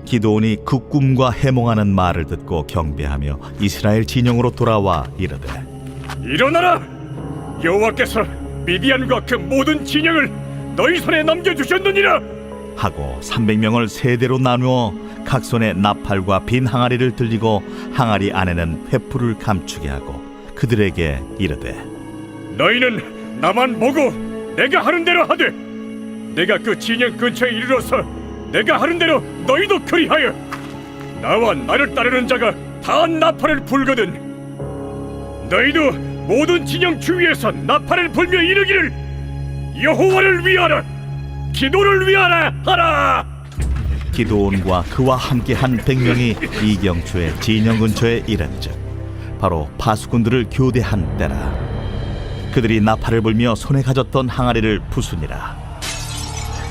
기드온이 그 꿈과 해몽하는 말을 듣고 경배하며 이스라엘 진영으로 돌아와 이르되, 일어나라! 여호와께서 미디안과 그 모든 진영을 너희 손에 넘겨주셨느니라! 하고 300명을 세대로 나누어 각 손에 나팔과 빈 항아리를 들리고 항아리 안에는 횃불을 감추게 하고 그들에게 이르되, 너희는 나만 보고 내가 하는 대로 하되, 내가 그 진영 근처에 이르러서 내가 하는 대로 너희도 그리하여. 나와 나를 따르는 자가 다 나팔을 불거든 너희도 모든 진영 주위에서 나팔을 불며 이르기를, 여호와를 위하라, 기도를 위하라 하라. 기드온과 그와 함께한 100명이 이경초의 진영 근처에 이른즉 바로 파수꾼들을 교대한 때라. 그들이 나팔을 불며 손에 가졌던 항아리를 부수니라.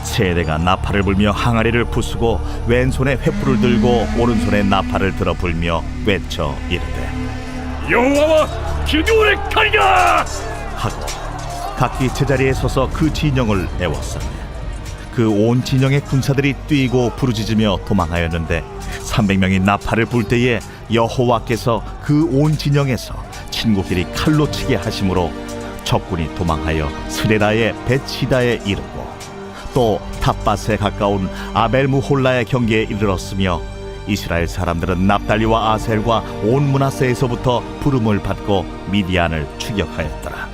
세대가 나팔을 불며 항아리를 부수고 왼손에 횃불을 들고 오른손에 나팔을 들어 불며 외쳐 이르되, 여호와와 기도의 칼이다 하고 각기 제자리에 서서 그 진영을 애워싸매 그 온 진영의 군사들이 뛰고 부르짖으며 도망하였는데 300명이 나팔을 불 때에 여호와께서 그 온 진영에서 친구끼리 칼로 치게 하심으로 적군이 도망하여 스레라의 벳시다에 이르고 또 탑밭에 가까운 아벨무홀라의 경계에 이르렀으며 이스라엘 사람들은 납달리와 아셀과 온 므낫세에서부터 부름을 받고 미디안을 추격하였더라.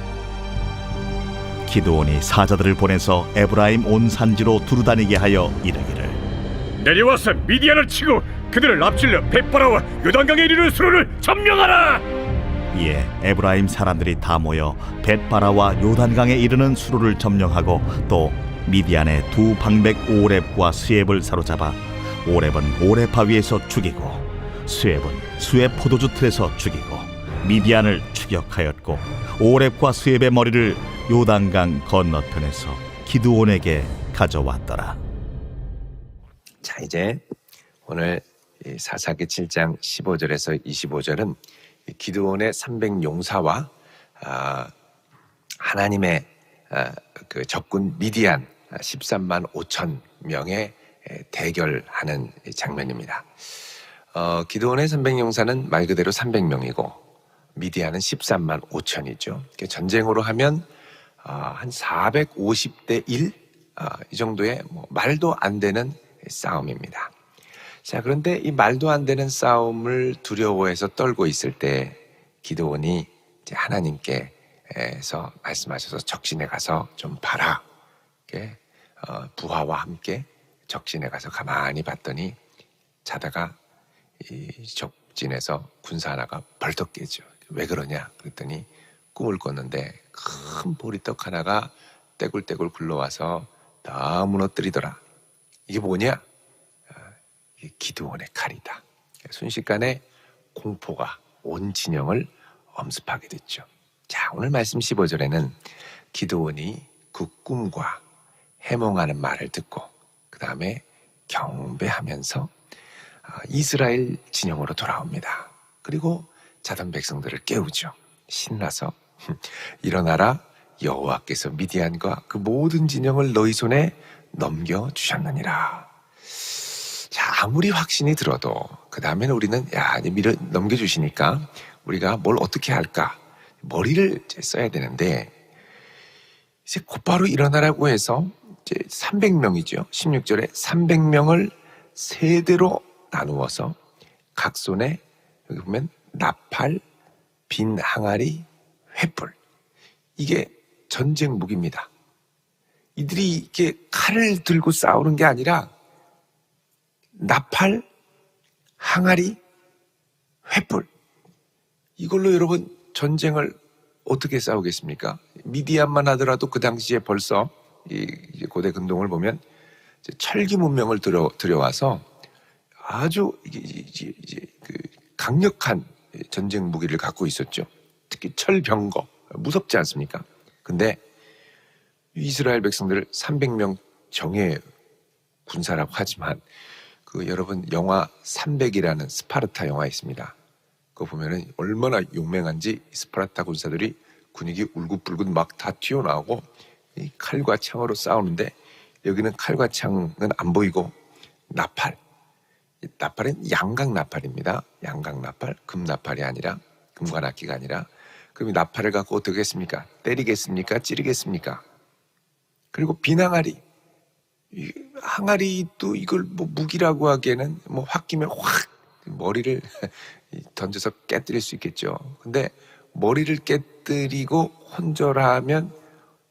기드온이 사자들을 보내서 에브라임 온 산지로 두루다니게 하여 이르기를, 내려와서 미디안을 치고 그들을 앞질러 벳바라와 요단강에 이르는 수로를 점령하라. 이에 에브라임 사람들이 다 모여 벳바라와 요단강에 이르는 수로를 점령하고 또 미디안의 두 방백 오렙과 스엡을 사로잡아 오렙은 오렙 바위에서 죽이고 스엡은 스엡 포도주 틀에서 죽이고 미디안을 추격하였고 오렙과 스엡의 머리를 요단강 건너편에서 기드온에게 가져왔더라. 자, 이제 오늘 사사기 7장 15절에서 25절은 기드온의 300용사와 하나님의 그 적군 미디안 13만 5천 명의 대결하는 장면입니다. 기드온의 300용사는 말 그대로 300명이고 미디안은 13만 5천이죠. 전쟁으로 하면 한 450대 1, 이 정도의 말도 안 되는 싸움입니다. 자, 그런데 이 말도 안 되는 싸움을 두려워해서 떨고 있을 때 기드온이 이제 하나님께서 말씀하셔서 적진에 가서 좀 봐라. 이렇게 부하와 함께 적진에 가서 가만히 봤더니 자다가 이 적진에서 군사 하나가 벌떡 깨죠. 왜 그러냐 그랬더니 꿈을 꿨는데 큰 보리떡 하나가 떼굴떼굴 굴러와서 다 무너뜨리더라. 이게 뭐냐? 이게 기드온의 칼이다. 순식간에 공포가 온 진영을 엄습하게 됐죠. 자, 오늘 말씀 15절에는 기드온이 그 꿈과 해몽하는 말을 듣고 그 다음에 경배하면서 이스라엘 진영으로 돌아옵니다. 그리고 자던 백성들을 깨우죠. 신나서 일어나라, 여호와께서 미디안과 그 모든 진영을 너희 손에 넘겨주셨느니라. 자, 아무리 확신이 들어도 그 다음에는 우리는 넘겨주시니까 우리가 뭘 어떻게 할까? 머리를 이제 써야 되는데 이제 곧바로 일어나라고 해서 이제 300명이죠. 16절에 300명을 세대로 나누어서 각 손에 여기 보면 나팔, 빈 항아리, 횃불. 이게 전쟁 무기입니다. 이들이 이렇게 칼을 들고 싸우는 게 아니라 나팔, 항아리, 횃불. 이걸로 여러분 전쟁을 어떻게 싸우겠습니까? 미디안만 하더라도 그 당시에 벌써 이 고대 근동을 보면 철기 문명을 들여와서 아주 그 강력한 전쟁 무기를 갖고 있었죠. 특히 철병거 무섭지 않습니까? 근데 이스라엘 백성들을 300명 정예 군사라고 하지만 그 여러분 영화 300이라는 스파르타 영화 있습니다. 그거 보면은 얼마나 용맹한지 스파르타 군사들이 근육이 울긋불긋 막 다 튀어나오고 이 칼과 창으로 싸우는데 여기는 칼과 창은 안 보이고 나팔, 이 나팔은 양각 나팔입니다. 양각 나팔, 금 나팔이 아니라, 금관악기가 아니라. 그럼 이 나팔을 갖고 어떻게 했습니까? 때리겠습니까? 찌르겠습니까? 그리고 빈항아리, 이 항아리도 이걸 뭐 무기라고 하기에는 뭐 홧김에 확 머리를 던져서 깨뜨릴 수 있겠죠. 근데 머리를 깨뜨리고 혼절하면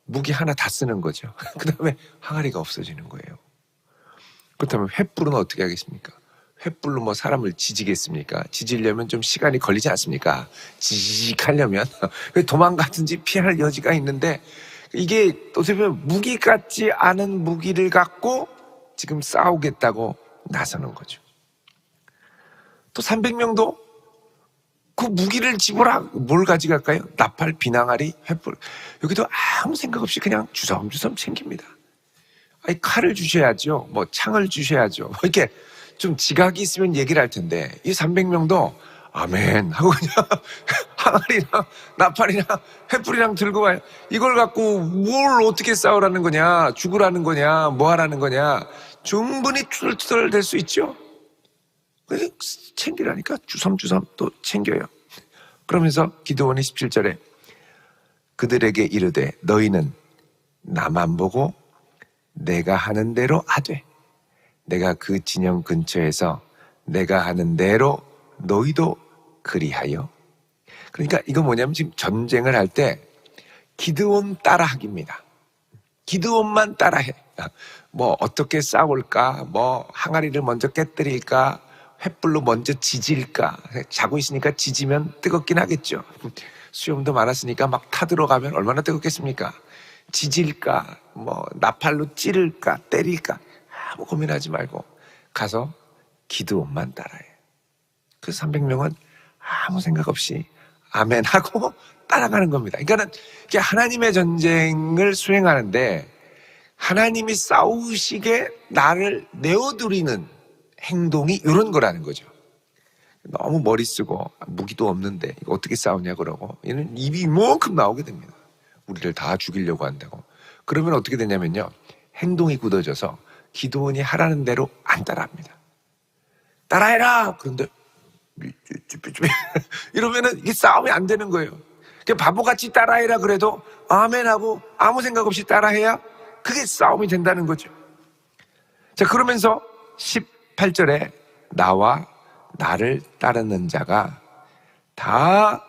무기 하나 다 쓰는 거죠. 그 다음에 항아리가 없어지는 거예요. 그렇다면 횃불은 어떻게 하겠습니까? 횃불로 뭐 사람을 지지겠습니까? 지지려면 좀 시간이 걸리지 않습니까? 지직하려면 도망가든지 피할 여지가 있는데, 이게 어떻게 보면 무기 같지 않은 무기를 갖고 지금 싸우겠다고 나서는 거죠. 또 300명도 그 무기를 집어라. 뭘 가져갈까요? 나팔, 비낭아리, 횃불. 여기도 아무 생각 없이 그냥 주섬주섬 챙깁니다. 아니, 칼을 주셔야죠. 뭐 창을 주셔야죠. 뭐 이렇게 좀 지각이 있으면 얘기를 할 텐데, 이 300명도 아멘 하고 그냥 항아리랑 나팔이랑 횃불이랑 들고 와요. 이걸 갖고 뭘 어떻게 싸우라는 거냐, 죽으라는 거냐, 뭐 하라는 거냐. 충분히 투덜투덜 될 수 있죠. 챙기라니까 주섬주섬 또 챙겨요. 그러면서 기드온이 17절에 그들에게 이르되 너희는 나만 보고 내가 하는 대로 하되 내가 그 진영 근처에서 내가 하는 대로 너희도 그리하여. 그러니까 이거 뭐냐면 지금 전쟁을 할 때 기드온 따라하기입니다. 기드온만 따라해. 뭐 어떻게 싸울까, 뭐 항아리를 먼저 깨뜨릴까, 횃불로 먼저 지질까. 자고 있으니까 지지면 뜨겁긴 하겠죠. 수염도 많았으니까 막 타들어가면 얼마나 뜨겁겠습니까? 지질까, 뭐 나팔로 찌를까, 때릴까, 아무 고민하지 말고 가서 기드온만 따라해. 그 300명은 아무 생각 없이 아멘 하고 따라가는 겁니다. 그러니까 하나님의 전쟁을 수행하는데 하나님이 싸우시게 나를 내어드리는 행동이 이런 거라는 거죠. 너무 머리 쓰고 무기도 없는데 이거 어떻게 싸우냐 그러고 얘는 입이 이만큼 나오게 됩니다. 우리를 다 죽이려고 한다고. 그러면 어떻게 되냐면요, 행동이 굳어져서 기드온이 하라는 대로 안 따라합니다. 따라해라. 그런데 이러면은 이게 싸움이 안 되는 거예요. 바보같이 따라해라 그래도 아멘하고 아무 생각 없이 따라해야 그게 싸움이 된다는 거죠. 자, 그러면서 18절에 나와 나를 따르는 자가 다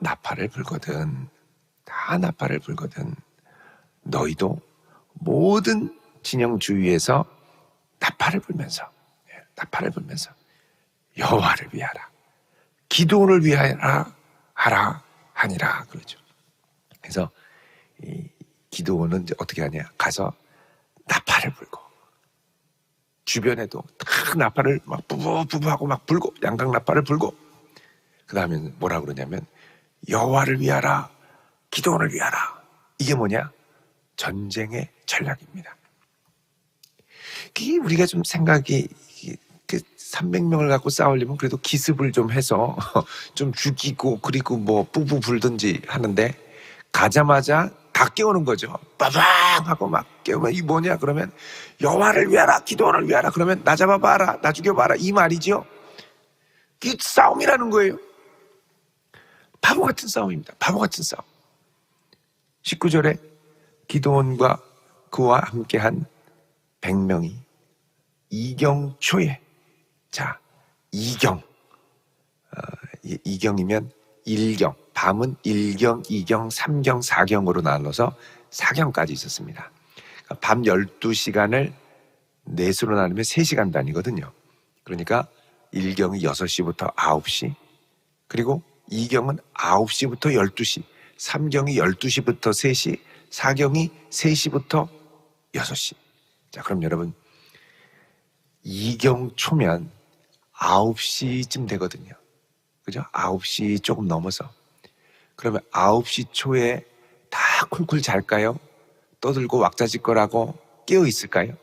나팔을 불거든. 다 나팔을 불거든. 너희도 모든 진영 주위에서 나팔을 불면서 여호와를 위하라, 기드온을 위하라 하라 하니라 그러죠. 그래서 이 기드온은 이제 어떻게 하냐, 가서 나팔을 불고 주변에도 딱 나팔을 막 부부하고 막 불고 양각 나팔을 불고 그 다음에 뭐라 그러냐면 여호와를 위하라, 기드온을 위하라. 이게 뭐냐? 전쟁의 전략입니다. 우리가 좀 생각이 300명을 갖고 싸우려면 그래도 기습을 좀 해서 좀 죽이고 그리고 뭐 뿌부 불든지 하는데 가자마자 다 깨우는 거죠. 빠방 하고 막 깨우면 이게 뭐냐 그러면 여호와를 위하라, 기드온을 위하라. 그러면 나 잡아봐라, 나 죽여봐라, 이 말이죠. 이게 싸움이라는 거예요. 바보 같은 싸움입니다. 바보 같은 싸움. 19절에 기드온과 그와 함께한 100명이 이경초에, 자, 이경이면 일경, 밤은 1경, 2경, 3경, 4경으로 나눠서 4경까지 있었습니다. 그러니까 밤 12시간을 넷으로 나누면 3시간 단위거든요. 그러니까 1경이 6시부터 9시, 그리고 2경은 9시부터 12시, 3경이 12시부터 3시, 4경이 3시부터 6시. 자, 그럼 여러분 2경 초면 9시쯤 되거든요. 그죠? 9시 조금 넘어서. 그러면 9시 초에 다 쿨쿨 잘까요? 떠들고 왁자지껄하고 깨어 있을까요?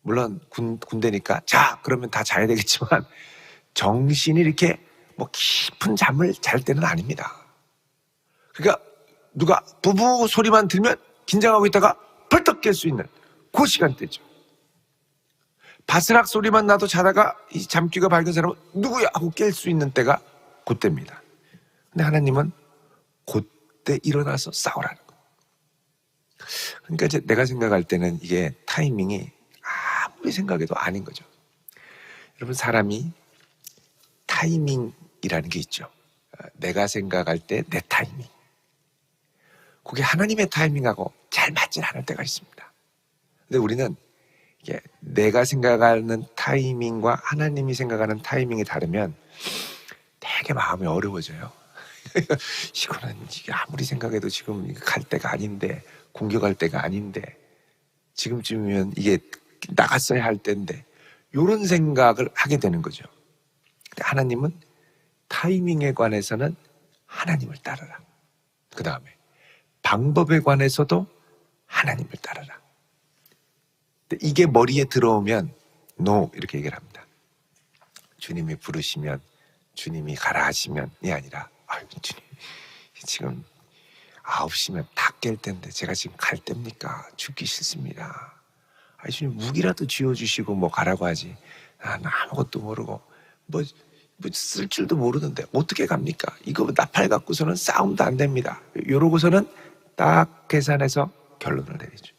물론 군대니까 자, 그러면 다 자야 되겠지만 정신이 이렇게 뭐 깊은 잠을 잘 때는 아닙니다. 그러니까 누가 부부 소리만 들면 긴장하고 있다가 벌떡 깰 수 있는 그 시간대죠. 바스락 소리만 나도 자다가 이 잠귀가 밝은 사람은 누구야 하고 깰 수 있는 때가 그때입니다. 근데 하나님은 그때 일어나서 싸우라는 거예요. 그러니까 이제 내가 생각할 때는 이게 타이밍이 아무리 생각해도 아닌 거죠. 여러분, 사람이 타이밍이라는 게 있죠. 내가 생각할 때 내 타이밍. 그게 하나님의 타이밍하고 잘 맞질 않을 때가 있습니다. 근데 우리는 이게 내가 생각하는 타이밍과 하나님이 생각하는 타이밍이 다르면 되게 마음이 어려워져요. 이거는 이게 아무리 생각해도 지금 갈 때가 아닌데, 공격할 때가 아닌데, 지금쯤이면 이게 나갔어야 할 때인데, 이런 생각을 하게 되는 거죠. 근데 하나님은 타이밍에 관해서는 하나님을 따르라. 그 다음에 방법에 관해서도 하나님을 따르라. 근데 이게 머리에 들어오면 NO 이렇게 얘기를 합니다. 주님이 부르시면, 주님이 가라 하시면이 아니라, 아유 주님 지금 9시면 다 깰 텐데 제가 지금 갈 때입니까? 죽기 싫습니다. 아니 주님 무기라도 쥐어주시고 뭐 가라고 하지. 난 아무것도 모르고 뭐 쓸 줄도 모르는데 어떻게 갑니까? 이거 나팔 갖고서는 싸움도 안 됩니다. 이러고서는 딱 계산해서 결론을 내리죠.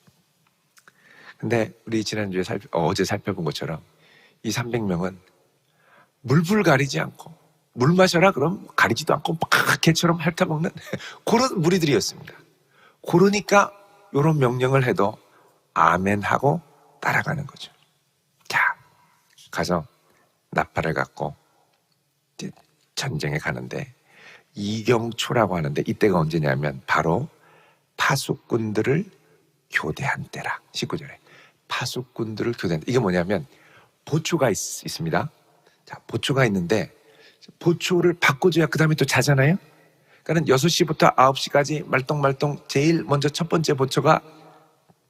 근데 우리 지난주에 어제 살펴본 것처럼 이 300명은 물불 가리지 않고, 물 마셔라 그럼 가리지도 않고 막 개처럼 핥아먹는 그런 무리들이었습니다. 그러니까 이런 명령을 해도 아멘 하고 따라가는 거죠. 자, 가서 나팔을 갖고 이제 전쟁에 가는데, 이경초라고 하는데 이때가 언제냐면 바로 파수꾼들을 교대한 때라. 19절에 파수꾼들을 교대한 때. 이게 뭐냐면 보초가 있습니다. 자, 보초가 있는데 보초를 바꿔줘야 그 다음에 또 자잖아요. 그러니까 6시부터 9시까지 말똥말똥 제일 먼저 첫 번째 보초가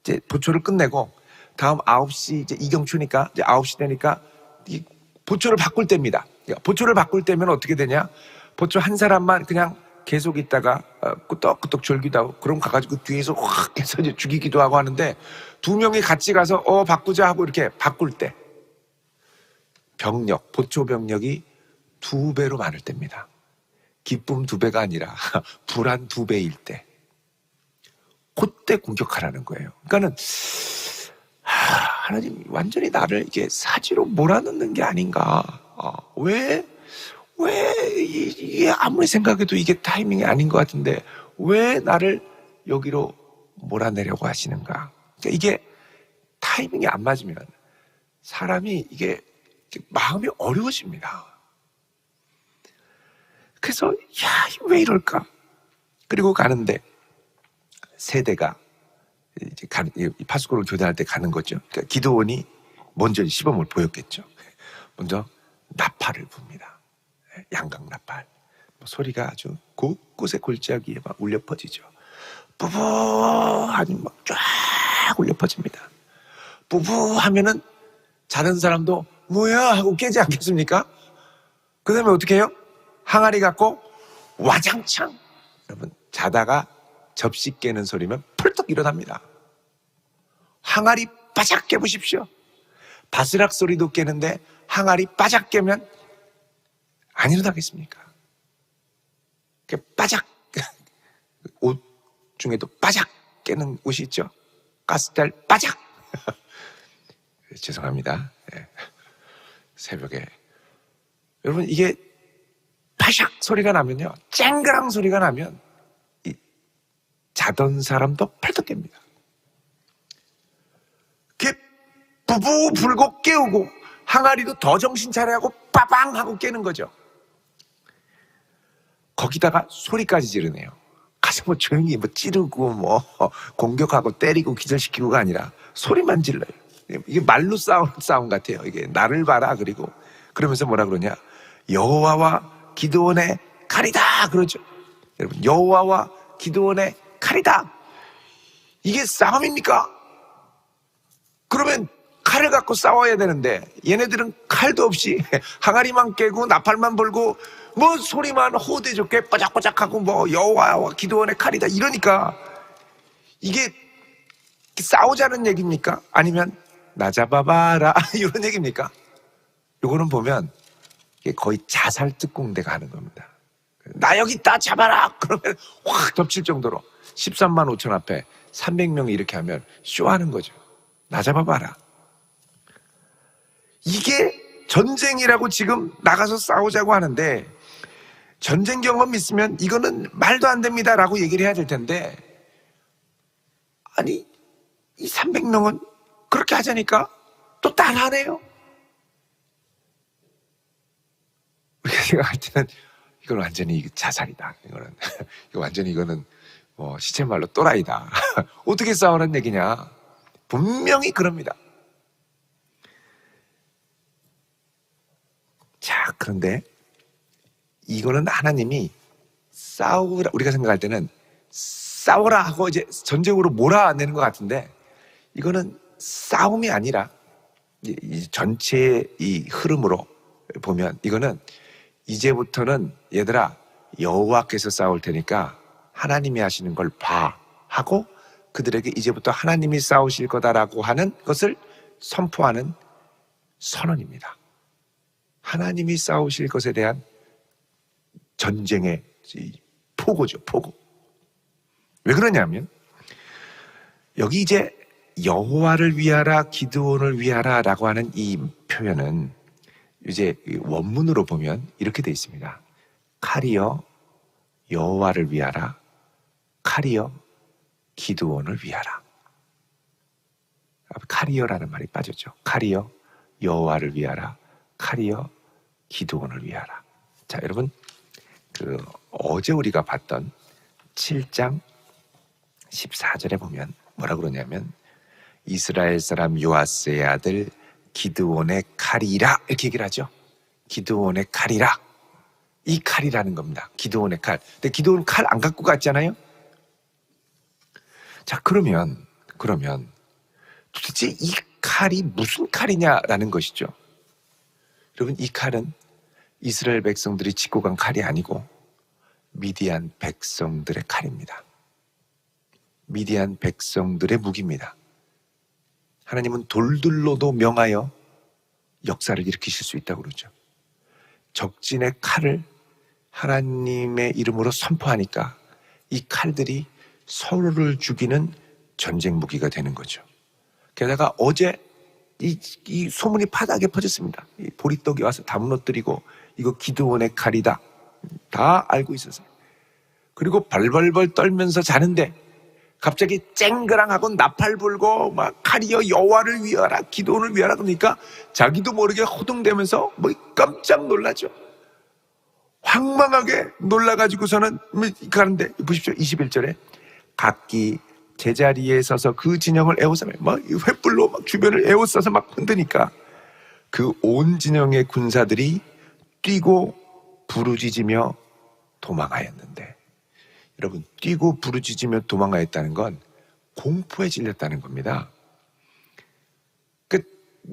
이제 보초를 끝내고, 다음 9시 이제 이경초니까 이제 9시 되니까 이 보초를 바꿀 때입니다. 보초를 바꿀 때면 어떻게 되냐? 보초 한 사람만 그냥 계속 있다가 끄떡끄떡 졸기도 하고, 그럼 가가지고 뒤에서 확 해서 이제 죽이기도 하고 하는데, 2명이 같이 가서 바꾸자 하고 이렇게 바꿀 때 병력, 보초 병력이 2배로 많을 때입니다. 기쁨 2배가 아니라 불안 2배일 때, 그때 공격하라는 거예요. 그러니까는 하나님 완전히 나를 이게 사지로 몰아넣는 게 아닌가. 왜 이게 아무리 생각해도 이게 타이밍이 아닌 것 같은데 왜 나를 여기로 몰아내려고 하시는가. 그러니까 이게 타이밍이 안 맞으면 사람이 이게 마음이 어려워집니다. 그래서 왜 이럴까. 그리고 가는데 세대가 이제 파수꾼을 교대할 때 가는 거죠. 그러니까 기드온이 먼저 시범을 보였겠죠. 먼저 나팔을 붑니다. 양각 나팔. 소리가 아주 곳곳에 골짜기에 막 울려 퍼지죠. 뿌부 하니 막 쫙 울려 퍼집니다. 뿌부 하면은 자는 사람도 뭐야 하고 깨지 않겠습니까? 그 다음에 어떻게 해요? 항아리 갖고 와장창. 여러분, 자다가 접시 깨는 소리면 펄떡 일어납니다. 항아리 바짝 깨보십시오. 바스락 소리도 깨는데 항아리 바짝 깨면 안 일어나겠습니까? 바짝, 옷 중에도 바짝 깨는 옷이 있죠. 가스달 바짝. 죄송합니다. 네. 새벽에 여러분, 이게 바샥 소리가 나면요, 쨍그랑 소리가 나면 이 자던 사람도 펄떡 깹니다. 이렇게 부부 불고 깨우고 항아리도 더 정신 차려 하고 빠방 하고 깨는 거죠. 거기다가 소리까지 지르네요. 가서 뭐 조용히 뭐 찌르고 뭐 공격하고 때리고 기절시키고가 아니라 소리만 질러요. 이게 말로 싸우는 싸움 같아요. 이게 나를 봐라. 그리고 그러면서 뭐라 그러냐, 여호와와 기드온의 칼이다 그러죠. 여러분, 여호와와 기드온의 칼이다. 이게 싸움입니까? 그러면 칼을 갖고 싸워야 되는데 얘네들은 칼도 없이 항아리만 깨고 나팔만 불고 뭐 소리만 호대 좋게 뽀짝뽀짝하고 뭐 여호와와 기드온의 칼이다 이러니까, 이게 싸우자는 얘기입니까? 아니면 나 잡아봐라 이런 얘기입니까? 요거는 보면 이게 거의 자살 특공대가 하는 겁니다. 나 여기 있다 잡아라 그러면 확 덮칠 정도로 13만 5천 앞에 300명이 이렇게 하면 쇼하는 거죠. 나 잡아봐라. 이게 전쟁이라고 지금 나가서 싸우자고 하는데, 전쟁 경험 있으면 이거는 말도 안 됩니다라고 얘기를 해야 될 텐데, 아니 이 300명은 그렇게 하자니까 또 따라하네요. 우리가 생각할 때는 이건 완전히 자살이다. 이거는 시체말로 또라이다. 어떻게 싸우라는 얘기냐? 분명히 그럽니다. 자, 그런데 이거는 하나님이 싸우라, 우리가 생각할 때는 싸워라 하고 이제 전쟁으로 몰아내는 것 같은데, 이거는 싸움이 아니라 이 전체의 이 흐름으로 보면 이거는 이제부터는 얘들아 여호와께서 싸울 테니까 하나님이 하시는 걸 봐 하고 그들에게 이제부터 하나님이 싸우실 거다라고 하는 것을 선포하는 선언입니다. 하나님이 싸우실 것에 대한 전쟁의 포고죠, 포고. 왜 그러냐면 여기 이제 여호와를 위하라, 기드온을 위하라라고 하는 이 표현은 이제 원문으로 보면 이렇게 되어 있습니다. 칼이여 여호와를 위하라, 칼이여 기드온을 위하라. 칼이여라는 말이 빠졌죠. 칼이여 여호와를 위하라, 칼이여 기드온을 위하라. 자, 여러분, 어제 우리가 봤던 7장 14절에 보면 뭐라 그러냐면 이스라엘 사람 요아스의 아들 기드온의 칼이라 이렇게 얘기를 하죠. 기드온의 칼이라. 이 칼이라는 겁니다. 기드온의 칼. 근데 기드온 칼 안 갖고 갔잖아요. 자, 그러면 도대체 이 칼이 무슨 칼이냐라는 것이죠. 여러분, 이 칼은 이스라엘 백성들이 짚고 간 칼이 아니고 미디안 백성들의 칼입니다. 미디안 백성들의 무기입니다. 하나님은 돌들로도 명하여 역사를 일으키실 수 있다고 그러죠. 적진의 칼을 하나님의 이름으로 선포하니까 이 칼들이 서로를 죽이는 전쟁 무기가 되는 거죠. 게다가 어제 이 소문이 파다하게 퍼졌습니다. 이 보리떡이 와서 다 무너뜨리고 이거 기드온의 칼이다. 다 알고 있었어요. 그리고 벌벌벌 떨면서 자는데 갑자기 쨍그랑하고 나팔 불고 막 칼이여 여호와를 위하라, 기드온을 위하라 그러니까 자기도 모르게 호둥대면서 뭐 깜짝 놀라죠. 황망하게 놀라가지고서는 가는데 보십시오. 21절에 각기 제자리에 서서 그 진영을 에워싸며 막 횃불로 막 주변을 에워싸서 막 흔드니까 그 온 진영의 군사들이 뛰고 부르짖으며 도망하였는데, 여러분, 뛰고 부르짖으며 도망하였다는 건 공포에 질렸다는 겁니다. 그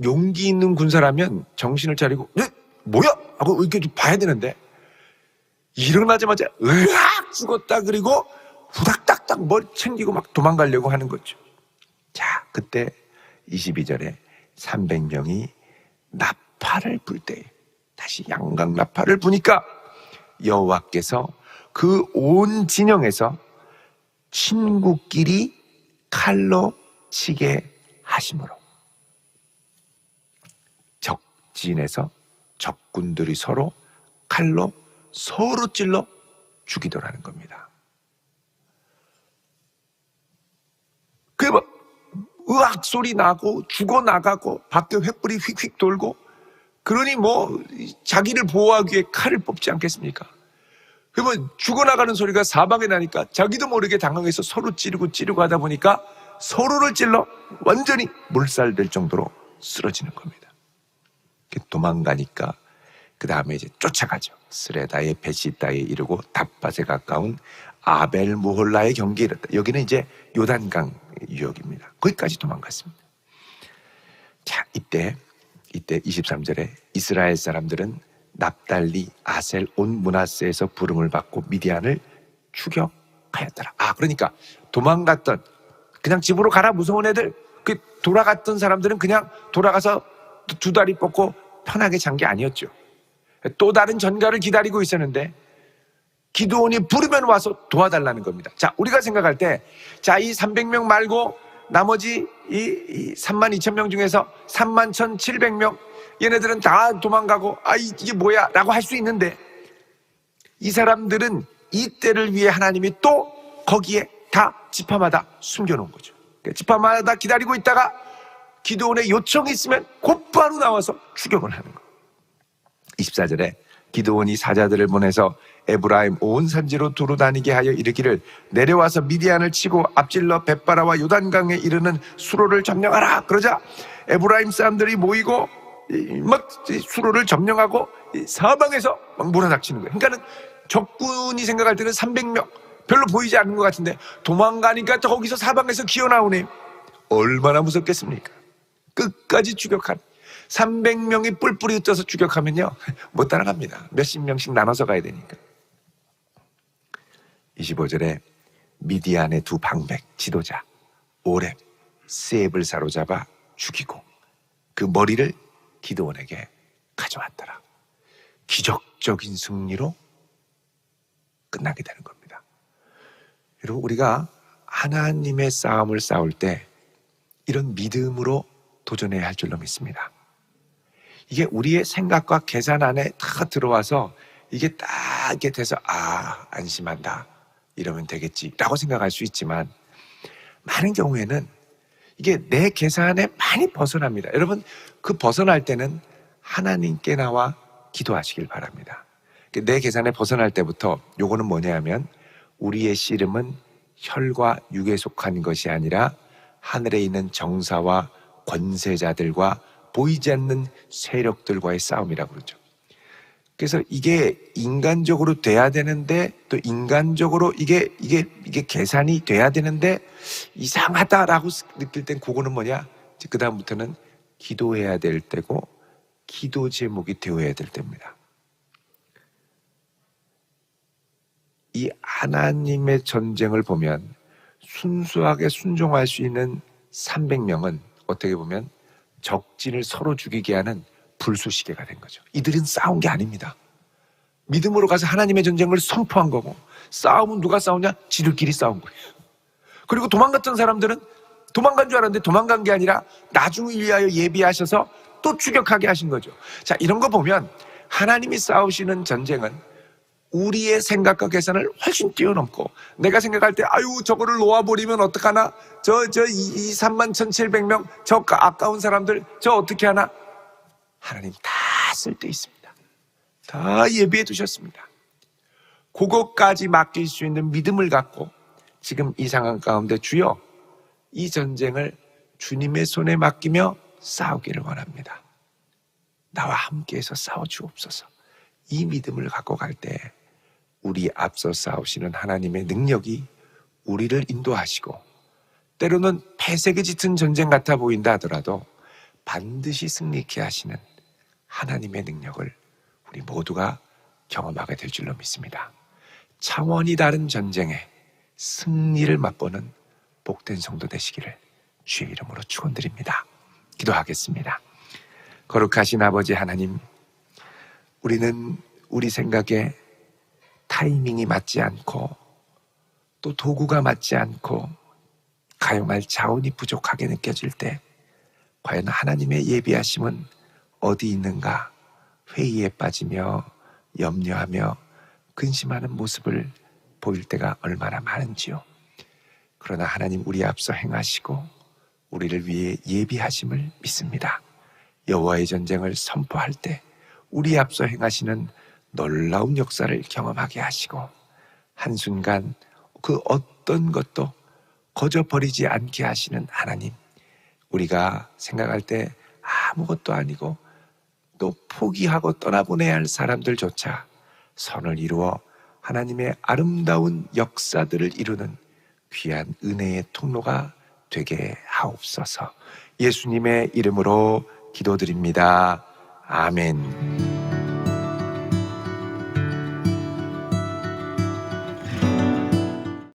용기 있는 군사라면 정신을 차리고 네? 뭐야? 하고 이렇게 봐야 되는데 일어나자마자 으악 죽었다 그리고 후닥닥닥 머리 챙기고 막 도망가려고 하는 거죠. 자, 그때 22절에 300명이 나팔을 불 때 다시 양각 나팔을 부니까 여호와께서 그 온 진영에서 친구끼리 칼로 치게 하심으로 적진에서 적군들이 서로 칼로 서로 찔러 죽이더라는 겁니다. 그게 뭐 으악 소리 나고 죽어나가고 밖에 횃불이 휙휙 돌고, 그러니 뭐 자기를 보호하기 위해 칼을 뽑지 않겠습니까? 그러면 죽어나가는 소리가 사방에 나니까 자기도 모르게 당황해서 서로 찌르고 하다 보니까 서로를 찔러 완전히 몰살될 정도로 쓰러지는 겁니다. 도망가니까 그 다음에 이제 쫓아가죠. 스레다의 베시다에 이르고 답밭에 가까운 아벨 무홀라의 경계에 이르렀다. 여기는 이제 요단강 유역입니다. 거기까지 도망갔습니다. 자, 이때 23절에 이스라엘 사람들은 납달리, 아셀, 온 므낫세에서 부름을 받고 미디안을 추격하였더라. 그러니까 도망갔던 그냥 집으로 가라 무서운 애들 그 돌아갔던 사람들은 그냥 돌아가서 두 다리 뻗고 편하게 잔 게 아니었죠. 또 다른 전가를 기다리고 있었는데 기드온이 부르면 와서 도와달라는 겁니다. 자, 우리가 생각할 때, 자, 이 300명 말고 나머지 이 32,000명 중에서 31,700명, 얘네들은 다 도망가고, 이게 뭐야? 라고 할 수 있는데, 이 사람들은 이 때를 위해 하나님이 또 거기에 다 지파마다 숨겨놓은 거죠. 지파마다 기다리고 있다가 기드온의 요청이 있으면 곧바로 나와서 추격을 하는 거예요. 24절에 기드온이 사자들을 보내서 에브라임 온 산지로 두루 다니게 하여 이르기를 내려와서 미디안을 치고 앞질러 벳바라와 요단강에 이르는 수로를 점령하라. 그러자 에브라임 사람들이 모이고 막 수로를 점령하고 사방에서 막 몰아닥치는 거예요. 그러니까는 적군이 생각할 때는 300명 별로 보이지 않는 것 같은데 도망가니까 거기서 사방에서 기어나오네요. 얼마나 무섭겠습니까? 끝까지 추격한 300명이 뿔뿔이 흩어서 추격하면요 못 따라갑니다. 몇십 명씩 나눠서 가야 되니까. 25절에 미디안의 두 방백 지도자 오렙, 세입을 사로잡아 죽이고 그 머리를 기드온에게 가져왔더라. 기적적인 승리로 끝나게 되는 겁니다. 여러분, 우리가 하나님의 싸움을 싸울 때 이런 믿음으로 도전해야 할 줄로 믿습니다. 이게 우리의 생각과 계산 안에 다 들어와서 이게 딱 이렇게 돼서 안심한다 이러면 되겠지라고 생각할 수 있지만 많은 경우에는 이게 내 계산에 많이 벗어납니다. 여러분, 그 벗어날 때는 하나님께 나와 기도하시길 바랍니다. 내 계산에 벗어날 때부터 요거는 뭐냐면 우리의 씨름은 혈과 육에 속한 것이 아니라 하늘에 있는 정사와 권세자들과 보이지 않는 세력들과의 싸움이라고 그러죠. 그래서 이게 인간적으로 돼야 되는데 또 인간적으로 이게 계산이 돼야 되는데 이상하다라고 느낄 땐 그거는 뭐냐? 그 다음부터는 기도해야 될 때고 기도 제목이 되어야 될 때입니다. 이 하나님의 전쟁을 보면 순수하게 순종할 수 있는 300명은 어떻게 보면 적진을 서로 죽이게 하는 불쏘시개가 된 거죠. 이들은 싸운 게 아닙니다. 믿음으로 가서 하나님의 전쟁을 선포한 거고 싸움은 누가 싸우냐? 지들끼리 싸운 거예요. 그리고 도망갔던 사람들은 도망간 줄 알았는데 도망간 게 아니라 나중을 위하여 예비하셔서 또 추격하게 하신 거죠. 자, 이런 거 보면 하나님이 싸우시는 전쟁은 우리의 생각과 계산을 훨씬 뛰어넘고 내가 생각할 때 저거를 놓아버리면 어떡하나? 이 31,700명 저 아까운 사람들 저 어떻게 하나? 하나님 다 쓸 데 있습니다. 다 예비해 두셨습니다. 그것까지 맡길 수 있는 믿음을 갖고 지금 이 상황 가운데 주여 이 전쟁을 주님의 손에 맡기며 싸우기를 원합니다. 나와 함께해서 싸워주옵소서. 이 믿음을 갖고 갈 때 우리 앞서 싸우시는 하나님의 능력이 우리를 인도하시고 때로는 폐색이 짙은 전쟁 같아 보인다 하더라도 반드시 승리케 하시는 하나님의 능력을 우리 모두가 경험하게 될 줄로 믿습니다. 차원이 다른 전쟁에 승리를 맛보는 복된 성도 되시기를 주의 이름으로 축원드립니다. 기도하겠습니다. 거룩하신 아버지 하나님, 우리는 우리 생각에 타이밍이 맞지 않고 또 도구가 맞지 않고 가용할 자원이 부족하게 느껴질 때 과연 하나님의 예비하심은 어디 있는가 회의에 빠지며 염려하며 근심하는 모습을 보일 때가 얼마나 많은지요. 그러나 하나님 우리 앞서 행하시고 우리를 위해 예비하심을 믿습니다. 여호와의 전쟁을 선포할 때 우리 앞서 행하시는 놀라운 역사를 경험하게 하시고 한순간 그 어떤 것도 거저버리지 않게 하시는 하나님, 우리가 생각할 때 아무것도 아니고 또 포기하고 떠나보내야 할 사람들조차 선을 이루어 하나님의 아름다운 역사들을 이루는 귀한 은혜의 통로가 되게 하옵소서. 예수님의 이름으로 기도드립니다. 아멘.